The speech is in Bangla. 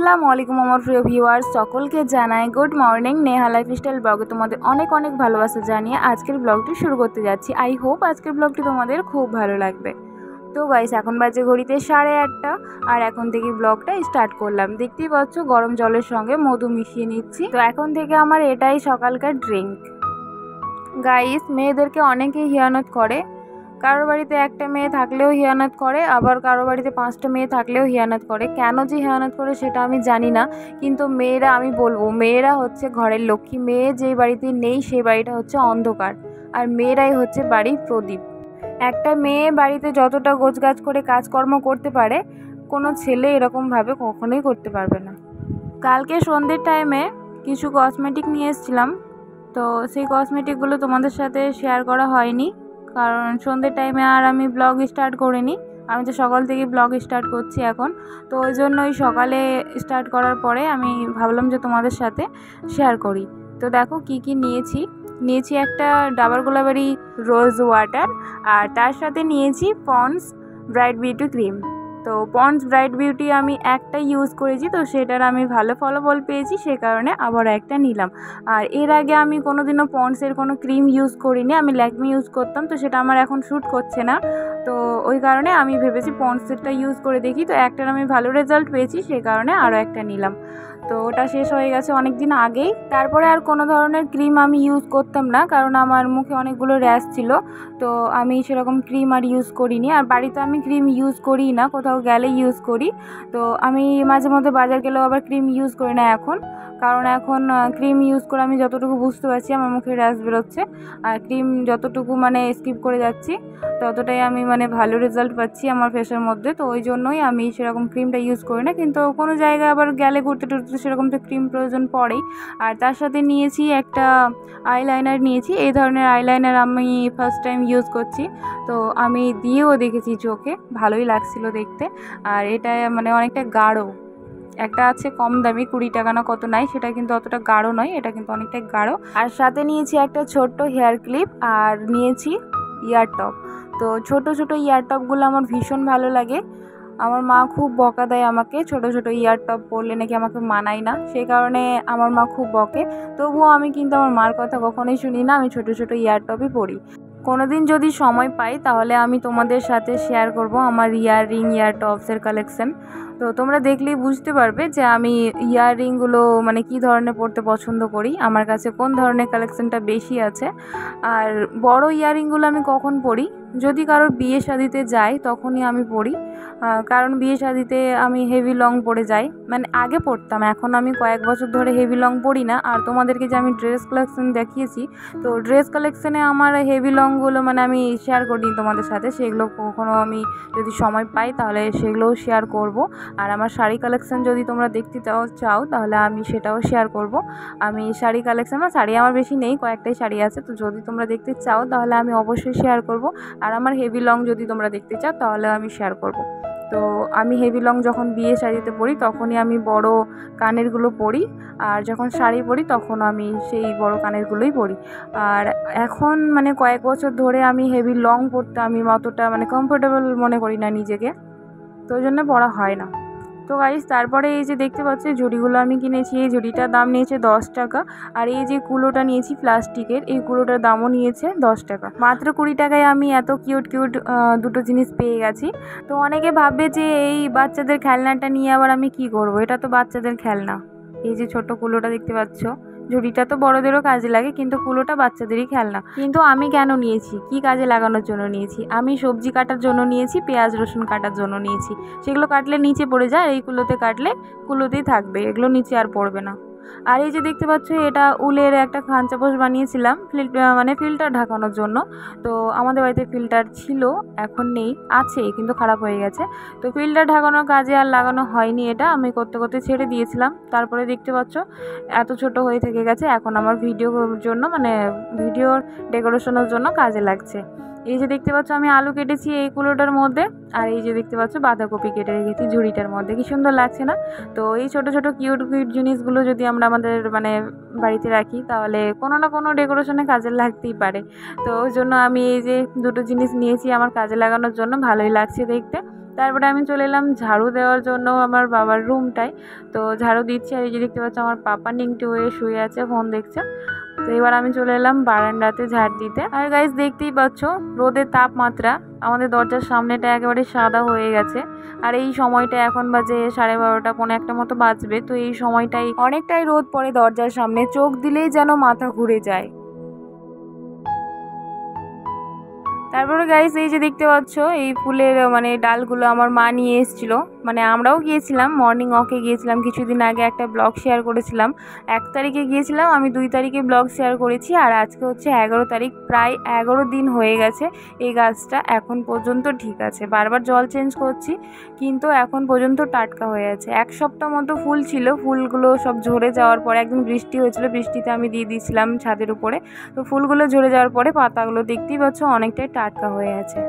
আসসালামু আলাইকুম আমার প্রিয় ভিউয়ার্স, সকলকে জানাই গুড মর্নিং। নেহা লাইফস্টাইল ব্লগে তোমাদের অনেক অনেক ভালোবাসা জানিয়ে আজকের ব্লগটি শুরু করতে যাচ্ছি। আই হোপ আজকের ব্লগটি তোমাদের খুব ভালো লাগবে। তো গাইস, এখন বাজে ঘড়িতে 8:30 আর এখন থেকে ব্লগটা স্টার্ট করলাম। দেখতেই পাচ্ছ গরম জলের সঙ্গে মধু মিশিয়ে নিচ্ছি। তো এখন থেকে আমার এটাই সকালকার ড্রিঙ্ক। গাইস, মেয়েদেরকে অনেকেই হিয়ানত করে। কারোর বাড়িতে একটা মেয়ে থাকলেও হিয়ানত করে, আবার কারোর বাড়িতে 5টা মেয়ে থাকলেও হিয়ানত করে। কেন যে হিয়ানত করে সেটা আমি জানি না, কিন্তু মেয়েরা, আমি বলবো মেয়েরা হচ্ছে ঘরের লক্ষ্মী। মেয়ে যে বাড়িতে নেই সেই বাড়িটা হচ্ছে অন্ধকার, আর মেয়েরাই হচ্ছে বাড়ির প্রদীপ। একটা মেয়ে বাড়িতে যতটা গোছগাছ করে কাজকর্ম করতে পারে, কোনো ছেলে এরকমভাবে কখনোই করতে পারবে না। কালকে সন্ধ্যের টাইমে কিছু কসমেটিক নিয়ে এসেছিলাম, তো সেই কসমেটিকগুলো তোমাদের সাথে শেয়ার করা হয়নি, কারণ সন্ধ্যের টাইমে আর আমি ব্লগ স্টার্ট করিনি। আমি তো সকাল থেকে ব্লগ স্টার্ট করছি এখন, তো ওই জন্যই সকালে স্টার্ট করার পরে আমি ভাবলাম যে তোমাদের সাথে শেয়ার করি। তো দেখো কি কি নিয়েছি একটা ডাবর গোলাবারি রোজ ওয়াটার, আর তার সাথে নিয়েছি পন্ডস ব্রাইট বিউটি ক্রিম। তো পন্ডস ব্রাইট বিউটি আমি একটা ইউজ করেছি, তো সেটার আমি ভালো ফলাফল পেয়েছি, সে কারণে আবার একটা নিলাম। আর এর আগে আমি কোনোদিনও পন্ডসের কোনো ক্রিম ইউজ করিনি, আমি ল্যাকমি ইউজ করতাম, তো সেটা আমার এখন শ্যুট করছে না। তো ওই কারণে আমি ভেবেছি পন্ডসেরটা ইউজ করে দেখি, তো একটার আমি ভালো রেজাল্ট পেয়েছি, সে কারণে আরও একটা নিলাম। তো ওটা শেষ হয়ে গেছে অনেক দিন আগেই। তারপরে আর কোনো ধরনের ক্রিম আমি ইউজ করতাম না, কারণ আমার মুখে অনেকগুলো র্যাশ ছিল, তো আমি সেরকম ক্রিম আর ইউজ করিনি। আর বাড়িতে আমি ক্রিম ইউজ করি না, কোথাও গেলে ইউজ করি। তো আমি মাঝে মধ্যে বাজার গেলেও আবার ক্রিম ইউজ করি না এখন, কারণ এখন ক্রিম ইউজ করে আমি যতটুকু বুঝতে পারছি আমার মুখে র্যাশ বেরোচ্ছে, আর ক্রিম যতটুকু মানে স্কিপ করে যাচ্ছি ততটাই আমি মানে ভালো রেজাল্ট পাচ্ছি আমার ফেসের মধ্যে। তো ওই জন্যই আমি সেরকম ক্রিমটা ইউজ করি না, কিন্তু কোনো জায়গায় আবার গেলে ঘুরতে টুরতে সেরকম তো ক্রিম প্রয়োজন পড়েই। আর তার সাথে নিয়েছি একটা আইলাইনার নিয়েছি। এই ধরনের আইলাইনার আমি ফার্স্ট টাইম ইউজ করছি, তো আমি দিয়েও দেখেছি চোখে, ভালোই লাগছিল দেখতে। আর এটা মানে অনেকটা গাঢ়, একটা আছে কম দামি 20 টাকা না কত নাই, সেটা কিন্তু অতটা গাঢ় নয়, এটা কিন্তু অনেকটাই গাঢ়। আর সাথে নিয়েছি একটা ছোট্ট হেয়ার ক্লিপ, আর নিয়েছি ইয়ার টপ। তো ছোট ছোট ইয়ার টপগুলো আমার ভীষণ ভালো লাগে। আমার মা খুব বকা দেয় আমাকে, ছোট ছোট ইয়ার টপ পরলে নাকি আমাকে মানায় না, সেই কারণে আমার মা খুব বকে। তবুও আমি কিন্তু আমার মার কথা কখনোই শুনি না, আমি ছোট ছোট ইয়ার টপই পরি। কোনোদিন যদি সময় পাই তাহলে আমি তোমাদের সাথে শেয়ার করব আমার ইয়াররিং ইয়ার টপসের কালেকশন। তো তোমরা দেখলেই বুঝতে পারবে যে আমি ইয়াররিংগুলো মানে কী ধরনের পরতে পছন্দ করি, আমার কাছে কোন ধরনের কালেকশনটা বেশি আছে। আর বড় ইয়াররিংগুলো আমি কখন পরি, যদি কারোর বিয়ে শাদিতে যাই তখনই আমি পরি, কারণ বিয়ে শাদিতে আমি হেভি লং পরে যাই। মানে আগে পরতাম, এখন আমি কয়েক বছর ধরে হেভি লং পরি না। আর তোমাদেরকে যে আমি ড্রেস কালেকশন দেখিয়েছি, তো ড্রেস কালেকশনে আমার হেভি লংগুলো মানে আমি শেয়ার করিনি তোমাদের সাথে, সেগুলো কখনও আমি যদি সময় পাই তাহলে সেগুলোও শেয়ার করব। আর আমার শাড়ি কালেকশন যদি তোমরা দেখতে চাও তাহলে আমি সেটাও শেয়ার করব। আমি শাড়ি কালেকশন, আমার শাড়ি আমার বেশি নেই, কয়েকটাই শাড়ি আছে, তো যদি তোমরা দেখতে চাও তাহলে আমি অবশ্যই শেয়ার করব। আর আমার হেভি লং যদি তোমরা দেখতে চাও তাহলে আমি শেয়ার করব। তো আমি হেভি লং যখন বিয়ে শাড়িতে পরি তখনই আমি বড় কানেরগুলো পরি, আর যখন শাড়ি পরি তখন আমি সেই বড় কানেরগুলোই পরি। আর এখন মানে কয়েক বছর ধরে আমি হেভি লং পরতে আমি অতটা মানে কমফোর্টেবল মনে করি না নিজেকে, তো ওই জন্য পরা হয় না। তো গাইস, তারপরে এই যে দেখতে পাচ্ছি ঝুড়িগুলো আমি কিনেছি, এই ঝুড়িটার দাম নিয়েছে 10 টাকা। আর এই যে কুলোটা নিয়েছি প্লাস্টিকের, এই কুলোটার দামও নিয়েছে 10 টাকা। মাত্র 20 টাকায় আমি এত কিউট কিউট দুটো জিনিস পেয়ে গেছি। তো অনেকে ভাববে যে এই বাচ্চাদের খেলনাটা নিয়ে আবার আমি কি করব, এটা তো বাচ্চাদের খেলনা। এই যে ছোট কুলোটা দেখতে পাচ্ছ, ঝুড়িটা তো বড়দেরও কাজে লাগে, কিন্তু কুলোটা বাচ্চাদেরই খেলনা। কিন্তু আমি কেন নিয়েছি, কি কাজে লাগানোর জন্য নিয়েছি, আমি সবজি কাটার জন্য নিয়েছি, পেঁয়াজ রসুন কাটার জন্য নিয়েছি। সেগুলো কাটলে নিচে পড়ে যায়, এই কুলোতে কাটলে কুলোতেই থাকবে, এগুলো নিচে আর পড়বে না। আর এই যে দেখতে পাচ্ছ, এটা উলের একটা খাঁচাপোষ বানিয়েছিলাম মানে ফিল্টার ঢাকানোর জন্য। তো আমাদের বাড়িতে ফিল্টার ছিল, এখন নেই, আছে কিন্তু খারাপ হয়ে গেছে। তো ফিল্টার ঢাকানোর কাজে আর লাগানো হয়নি, এটা আমি করতে করতে ছেড়ে দিয়েছিলাম। তারপরে দেখতে পাচ্ছ এত ছোট হয়ে থেকে গেছে, এখন আমার ভিডিওর জন্য মানে ভিডিওর ডেকোরেশনের জন্য কাজে লাগছে। এই যে দেখতে পাচ্ছ আমি আলু কেটেছি এই কুলোটার মধ্যে, আর এই যে দেখতে পাচ্ছ বাঁধাকপি কেটে রেখেছি ঝুড়িটার মধ্যে, কি সুন্দর লাগছে না? তো এই ছোট ছোট কিউট কিউট জিনিসগুলো যদি আমরা আমাদের মানে বাড়িতে রাখি তাহলে কোনো না কোনো ডেকোরেশনে কাজে লাগতেই পারে। তো ওই জন্য আমি এই যে দুটো জিনিস নিয়েছি আমার কাজে লাগানোর জন্য, ভালোই লাগছে দেখতে। তারপরে আমি চলে এলাম ঝাড়ু দেওয়ার জন্য আমার বাবার রুমটায়। তো ঝাড়ু দিচ্ছি, আর এই যে দেখতে পাচ্ছ আমার পাপা নিংটি হয়ে শুয়ে আছে, ফোন দেখছে। তো এবার আমি চলে এলাম বারান্দাতে ঝাড় দিতে। আর গাইস দেখতেই পাচ্ছ রোদের তাপমাত্রা, আমাদের দরজার সামনেটা একেবারে সাদা হয়ে গেছে। আর এই সময়টা এখন বাজে 12:30, পৌনে 1 মতো বাজবে। তো এই সময়টাই অনেকটাই রোদ পড়ে দরজার সামনে, চোখ দিলেই যেন মাথা ঘুরে যায়। তারপরে গাইস এই যে দেখতে পাচ্ছ এই ফুলের মানে ডালগুলো আমার মা নিয়ে এসেছিলো। মানে আমরাও গিয়েছিলাম, মর্নিং ওয়াকে গিয়েছিলাম কিছুদিন আগে, একটা ব্লগ শেয়ার করেছিলাম। 1 তারিখে গিয়েছিলাম আমি, 2 তারিখে ব্লগ শেয়ার করেছি, আর আজকে হচ্ছে 11 তারিখ। প্রায় 11 দিন হয়ে গেছে এই গাছটা এখন পর্যন্ত ঠিক আছে। বারবার জল চেঞ্জ করছি কিন্তু এখন পর্যন্ত টাটকা হয়ে আছে। 1 সপ্তাহ মতো ফুল ছিল, ফুলগুলো সব ঝরে যাওয়ার পরে একদিন বৃষ্টি হয়েছিল, বৃষ্টিতে আমি দিয়ে দিয়েছিলাম ছাদের উপরে। তো ফুলগুলো ঝরে যাওয়ার পরে পাতাগুলো দেখতেই পাচ্ছ অনেকটাই টাটকা হয়ে আছে।